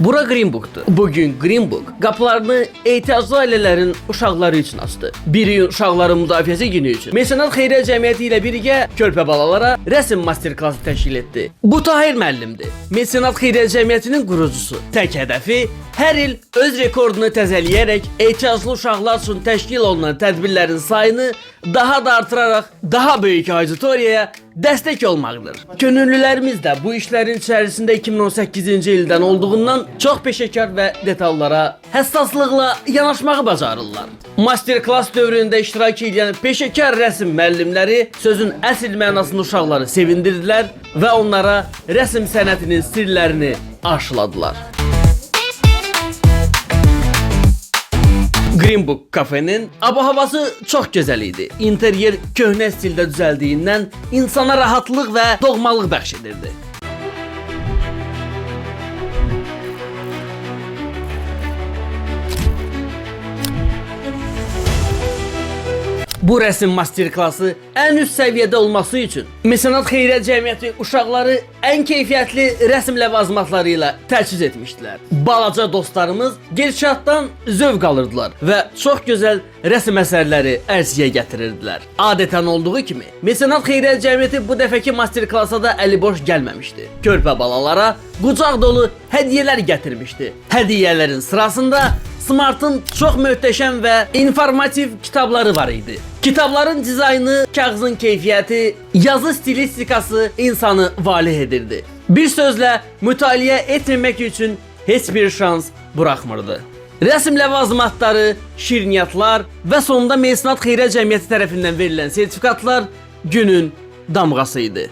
Bura Green Book'dur. Bugün Green Book qapılarını ehtiyaclı ailələrin uşaqları üçün açdı. Bir iyun uşaqların müdafiəsi günü üçün Mesenat Xeyriyyə Cəmiyyəti ilə birgə körpə balalara rəsm master-klassı təşkil etdi. Bu Tahir müəllimdir. Mesenat Xeyriyyə Cəmiyyətinin qurucusu. Tək hədəfi hər il öz rekordunu təzələyərək ehtiyaclı uşaqlar üçün təşkil olunan tədbirlərin sayını daha da artıraraq daha böyük auditoriyaya dəstək olmaqdır. Könüllülərimiz də bu işlərin içərisində 2018-ci ildən olduğundan çox peşəkar və detallara həssaslıqla yanaşmağı bacarırlar. Master-klass dövründə iştirak edən peşəkar rəsm müəllimləri sözün əsl mənasında uşaqları sevindirdilər və onlara rəsm sənətinin sirlərini aşıladılar. Green Book kafenin hava-havası çox gözəl idi. İnteryer köhnə stildə düzəldiyindən insana rahatlıq və doğmalıq bəxş edirdi. Bu rəsm master-klassı ən üst səviyyədə olması üçün Mesenat Xeyriyyə Cəmiyyəti uşaqları ən keyfiyyətli rəsm ləvazimatları ilə təchiz etmişdilər. Balaca dostlarımız gerçəkdən zövq alırdılar və çox gözəl rəsm əsərləri ərsiyə gətirirdilər. Adətən olduğu kimi Mesenat Xeyriyyə Cəmiyyəti bu dəfəki master-klassa da əliboş gəlməmişdi. Körpə balalara qucaq dolu hədiyyələr gətirmişdi. Hədiyyələrin sırasında Smart'ın çox möhtəşəm və informativ kitabları var idi. Kitabların dizaynı, kağızın keyfiyyəti, yazı stilistikası insanı valeh edirdi. Bir sözlə mütaliə etməmək üçün heç bir şans buraxmırdı. Rəsm ləvazimatları, şirniyyatlar və sonunda Mesenat Xeyriyyə Cəmiyyəti tərəfindən verilən sertifikatlar günün damğası idi.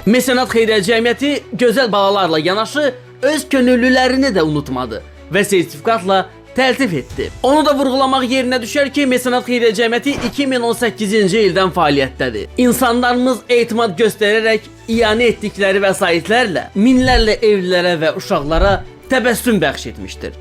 Mesenat Xeyriyyə Cəmiyyəti gözəl balalarla yanaşı öz könüllülərini də unutmadı və sertifikatla təltif etdi. Onu da vurğulamaq yerinə düşər ki, Mesenat Xeyriyyə Cəmiyyəti 2018-ci ildən fəaliyyətdədir. İnsanlarımız etimad göstərərək iyanə etdikləri vəsaitlərlə minlərlə evlilərə və uşaqlara təbəssüm bəxş etmişdir.